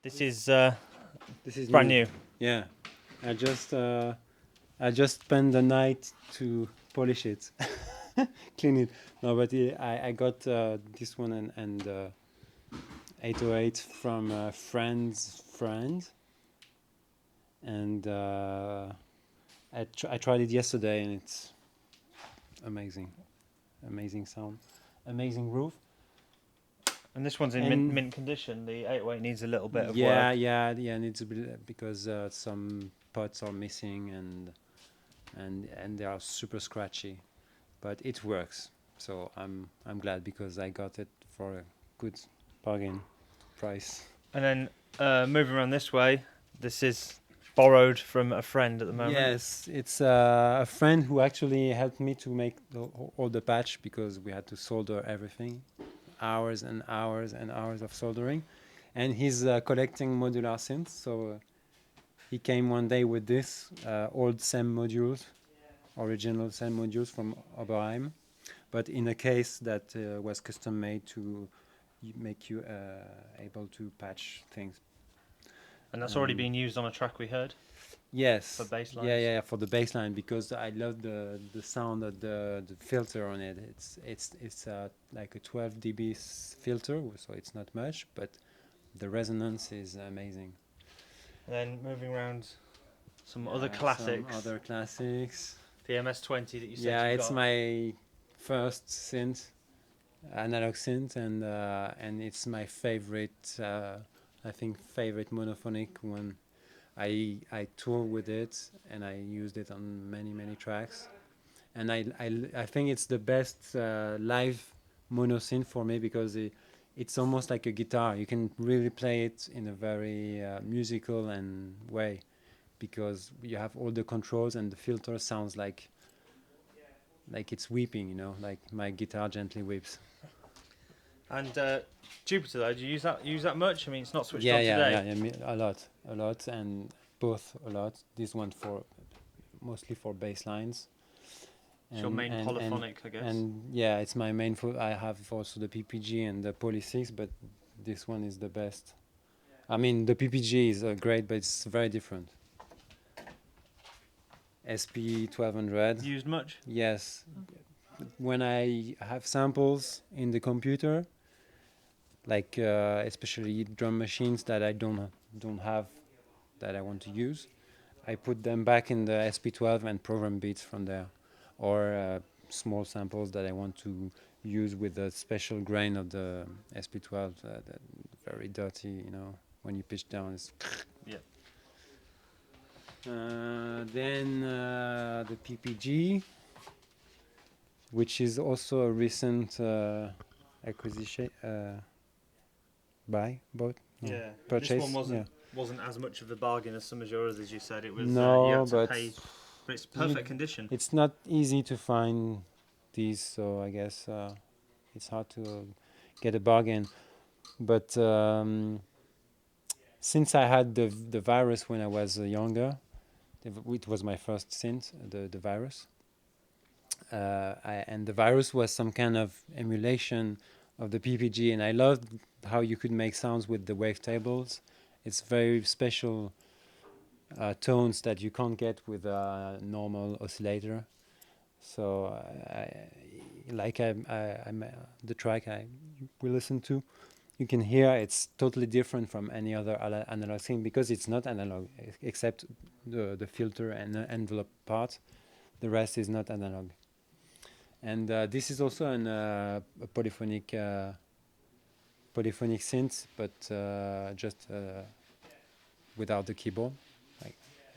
This is This is brand new. Yeah, I just spent the night to polish it, clean it. No, but I got this one and 808 from a friend's friend, and I tried it yesterday, and it's amazing, amazing sound, amazing groove. And this one's in mint condition. The 808 needs a little bit of work. Yeah. Needs a bit because some parts are missing and they are super scratchy, but it works. So I'm glad because I got it for a good bargain price. And then moving around this way, this is borrowed from a friend at the moment. Yes, it's a friend who actually helped me to make all the patch because we had to solder everything, hours and hours and hours of soldering, and he's collecting modular synths. So he came one day with this old SEM modules, original SEM modules from Oberheim, but in a case that was custom made to make you able to patch things. And that's already been used on a track we heard. Yes. For bass lines. Yeah, for the bass line because I love the sound of the filter on it. It's like a 12 dB filter, so it's not much, but the resonance is amazing. And then moving around some other classics. Some other classics. The MS-20 that you said. Yeah, it's my first synth, analog synth, and it's my favorite. I think favorite monophonic one. I toured with it and I used it on many tracks, and I think it's the best live mono synth for me because it's almost like a guitar. You can really play it in a very musical and way because you have all the controls and the filter sounds like it's weeping, you know, like my guitar gently weeps. And Jupiter, though, do you use that much? I mean, it's not switched on today. Yeah, a lot, and both a lot. This one mostly for bass lines. It's your main polyphonic, I guess. And yeah, it's my main. I have also the PPG and the Poly 6, but this one is the best. I mean, the PPG is great, but it's very different. SP 1200. Used much? Yes. When I have samples in the computer, like especially drum machines that I don't have that I want to use, I put them back in the SP12 and program beats from there, or small samples that I want to use with the special grain of the SP12, that very dirty, you know, when you pitch down. It's yeah. Then the PPG, which is also a recent acquisition, purchase. This one wasn't as much of a bargain as some of yours, as you said. It was no, you had to but pay, but it's perfect condition. It's not easy to find these, so I guess it's hard to get a bargain. But since I had the virus when I was younger, it was my first synth, the virus. And the virus was some kind of emulation of the PPG, and I loved how you could make sounds with the wavetables. It's very special tones that you can't get with a normal oscillator. So the track we listen to, you can hear it's totally different from any other analog thing because it's not analog except the filter and the envelope part. The rest is not analog. And this is also a polyphonic synth, but just without the keyboard,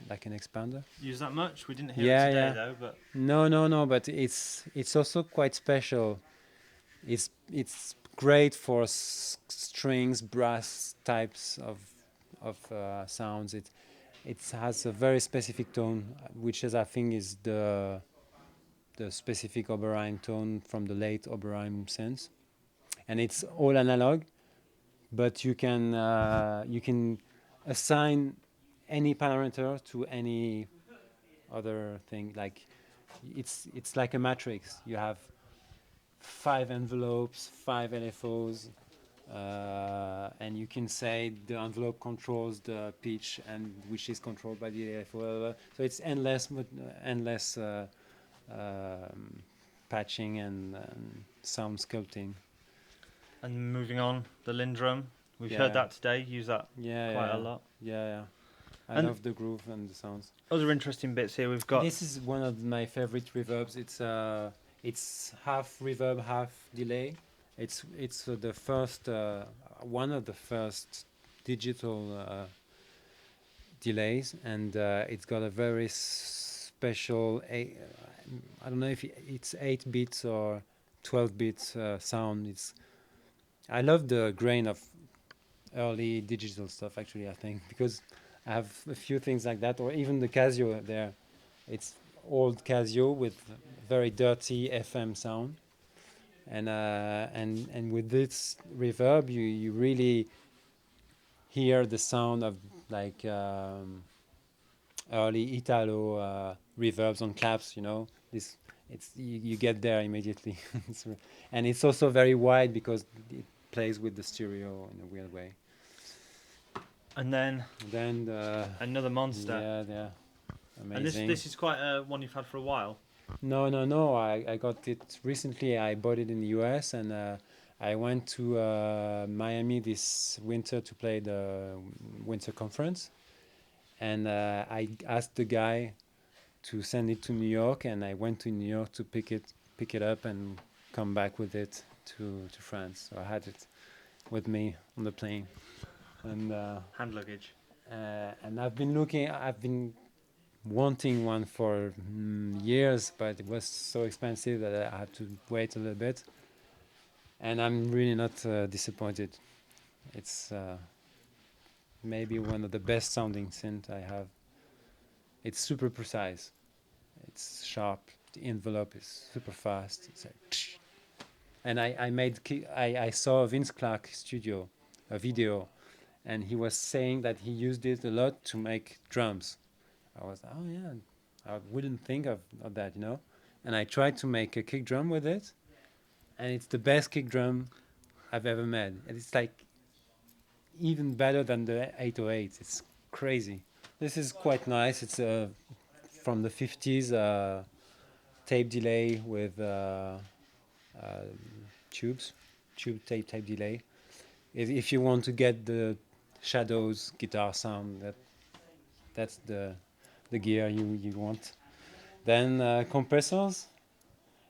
like an expander. Use that much? We didn't hear it today though. But no, but it's also quite special. It's great for strings, brass types of sounds. It has a very specific tone, which I think is the specific Oberheim tone from the late Oberheim synths, and it's all analog, but you can assign any parameter to any other thing. Like it's like a matrix. You have 5 envelopes, 5 LFOs, and you can say the envelope controls the pitch, and which is controlled by the AF. So it's endless patching and sound sculpting. And moving on, the Linndrum. We've heard that today. Use that quite a lot. Yeah. I love the groove and the sounds. Other interesting bits here we've got. This is one of my favorite reverbs. It's half reverb, half delay. It's the first one of the first digital delays, and it's got a very special. I don't know if it's 8 bits or 12 bits sound. I love the grain of early digital stuff. Actually, I think because I have a few things like that, or even the Casio there. It's old Casio with very dirty FM sound, and with this reverb, you really hear the sound of like early Italo reverbs on claps. You get there immediately, and it's also very wide because it plays with the stereo in a weird way. And then another monster. Yeah, amazing. And this is quite one you've had for a while. No. I got it recently. I bought it in the US, and I went to Miami this winter to play the winter conference. And I asked the guy to send it to New York, and I went to New York to pick it up and come back with it to France. So I had it with me on the plane. And hand luggage. And I've been wanting one for years, but it was so expensive that I had to wait a little bit. And I'm really not disappointed. It's maybe one of the best sounding synth I have. It's super precise. It's sharp. The envelope is super fast. It's like, and I saw Vince Clarke Studio, a video, and he was saying that he used it a lot to make drums. I was, oh yeah, I wouldn't think of that, And I tried to make a kick drum with it, and it's the best kick drum I've ever made. And it's like even better than the 808. It's crazy. This is quite nice. It's from the 50s tape delay with tube tape delay. If you want to get the Shadows guitar sound, that's the gear you want. Then compressors,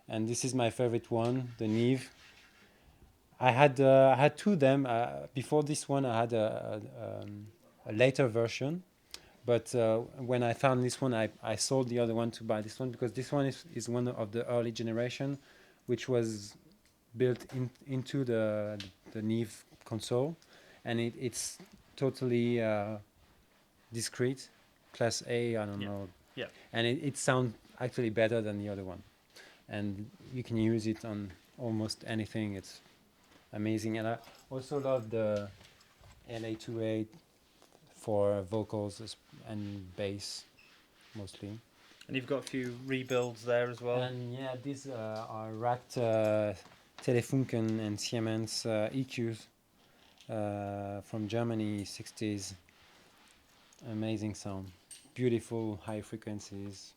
and this is my favorite one, the Neve. I had two of them. Before this one, I had a later version, but when I found this one, I sold the other one to buy this one, because this one is one of the early generation, which was built into the Neve console, and it's totally discrete, class A, I don't know. Yeah. And it sounds actually better than the other one. And you can use it on almost anything. It's amazing. And I also love the LA28 for vocals and bass, mostly. And you've got a few rebuilds there as well. And yeah, these are racked Telefunken and Siemens EQs from Germany, 60s. Amazing sound, beautiful high frequencies.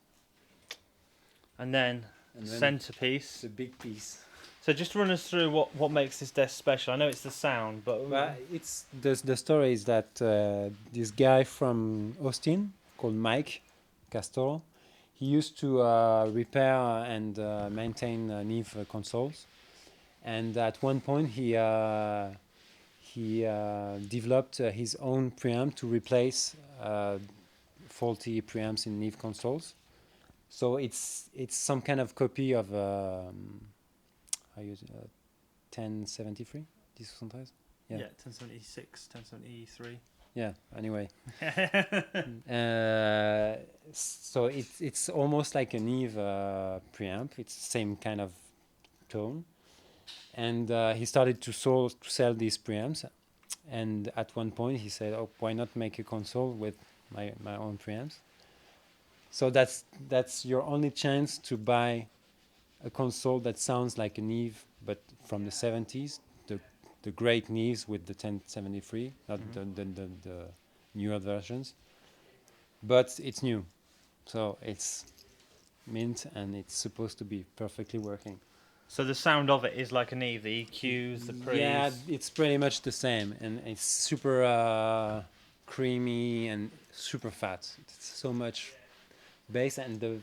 And then centerpiece. It's a big piece. So just run us through what makes this desk special. I know it's the sound, but it's the story is that this guy from Austin called Mike Castor, he used to repair and maintain Neve consoles, and at one point he developed his own preamp to replace faulty preamps in Neve consoles. So it's some kind of copy of 1073. 1073? Yeah, 1076, 1073. Yeah. Anyway, so it's almost like a Neve preamp. It's the same kind of tone, and he started to sell these preamps. And at one point he said, "Oh, why not make a console with my own preamps?" So that's your only chance to buy a console that sounds like a Neve, but from the 70s, the the great Neves with the 1073, not the newer versions. But it's new, so it's mint and it's supposed to be perfectly working. So the sound of it is like a Neve, the EQs, the pre's. Yeah, it's pretty much the same, and it's super creamy and super fat. It's so much bass, and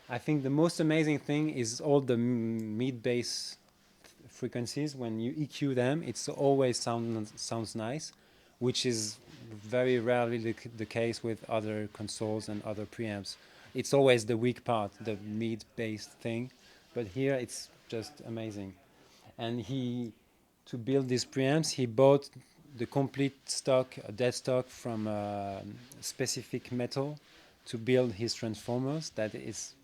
I think the most amazing thing is all the mid bass frequencies. When you EQ them, it's always sounds nice, which is very rarely the case with other consoles and other preamps. It's always the weak part, the mid bass thing, but here it's just amazing. And to build these preamps, he bought the complete stock, dead stock from specific metal to build his transformers that is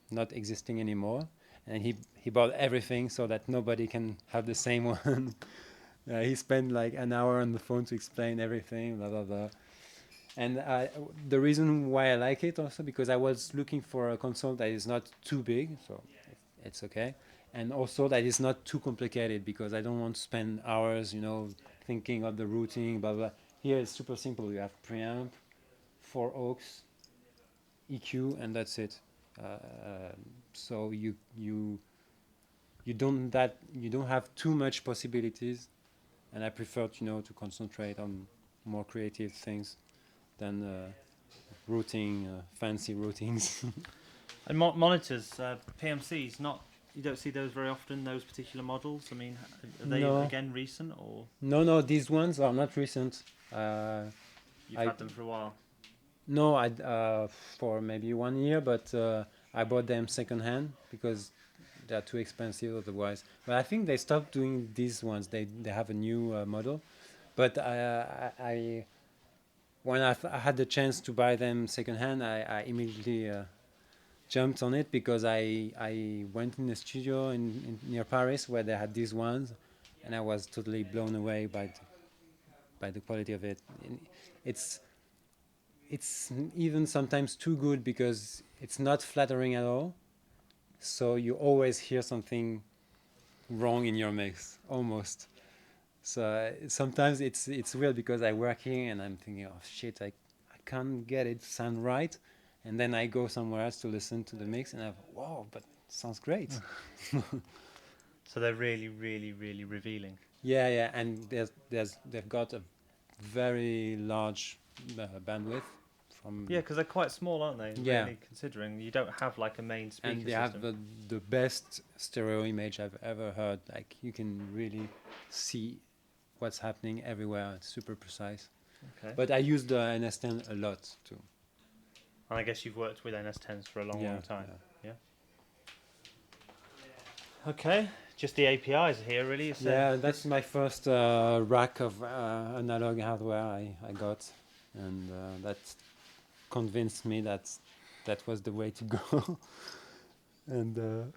not existing anymore. And he bought everything so that nobody can have the same one. He spent like an hour on the phone to explain everything, blah, blah, blah. And the reason why I like it also because I was looking for a console that is not too big, so it's okay. And also that is not too complicated because I don't want to spend hours, thinking of the routing, blah, blah. Here it's super simple. You have preamp, 4 aux, EQ, and that's it. So you don't have too much possibilities, and I prefer to concentrate on more creative things than routing, fancy routings. And monitors, PMCs, you don't see those very often, those particular models? I mean, are they again recent or? No, these ones are not recent. You've had them for a while? No, for maybe 1 year, but I bought them secondhand because they're too expensive otherwise. But I think they stopped doing these ones. They have a new model. But when I had the chance to buy them secondhand, I immediately jumped on it because I went in a studio near Paris where they had these ones, and I was totally blown away by the quality of it. It's even sometimes too good because it's not flattering at all. So you always hear something wrong in your mix, almost. So sometimes it's weird because I work here and I'm thinking, oh shit, I can't get it to sound right. And then I go somewhere else to listen to the mix and wow, but it sounds great. So they're really, really, really revealing. Yeah, and they've got a very large bandwidth. Because they're quite small, aren't they? Yeah. Really, considering you don't have like a main speaker and they system. have the best stereo image I've ever heard. Like you can really see what's happening everywhere. It's super precise. Okay. But I use the NS10 a lot too. And I guess you've worked with NS10s for a long time. Yeah. Okay. Just the APIs here, really. Yeah, that's my first rack of analog hardware I got, and that convinced me that was the way to go. And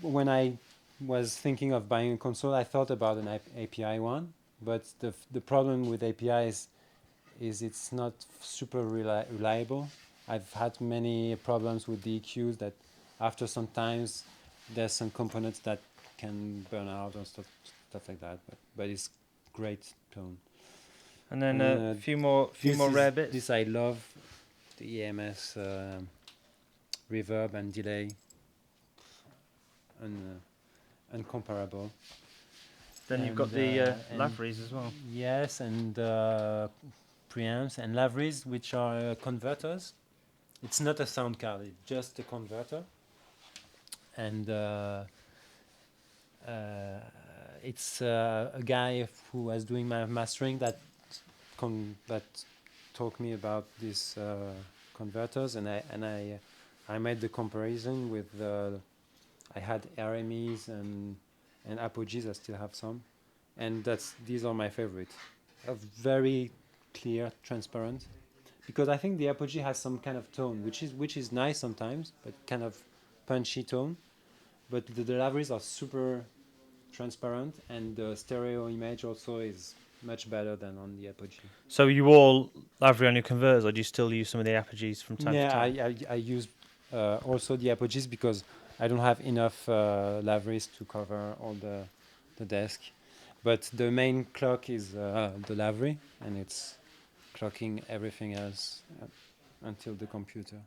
when I was thinking of buying a console, I thought about an API one, but the problem with APIs is it's not super reliable. I've had many problems with the EQs that after some times there's some components that can burn out or stuff like that, but it's great tone. And then a few more rare bits. This I love, the EMS reverb and delay, uncomparable. Then you've got the Lavries as well. Yes, and preamps and Lavries, which are converters. It's not a sound card; it's just a converter. And it's a guy who was doing my mastering that talked me about these converters, and I made the comparison with I had RMEs and Apogees. I still have some, and these are my favorite. Very clear, transparent, because I think the Apogee has some kind of tone, which is nice sometimes, but kind of punchy tone. But the Lavries are super transparent, and the stereo image also is much better than on the Apogee. So you all Lavry on your converters, or do you still use some of the Apogees from time to time? Yeah, I use also the Apogees because I don't have enough Lavries to cover all the desk. But the main clock is the lavery, and it's clocking everything else until the computer.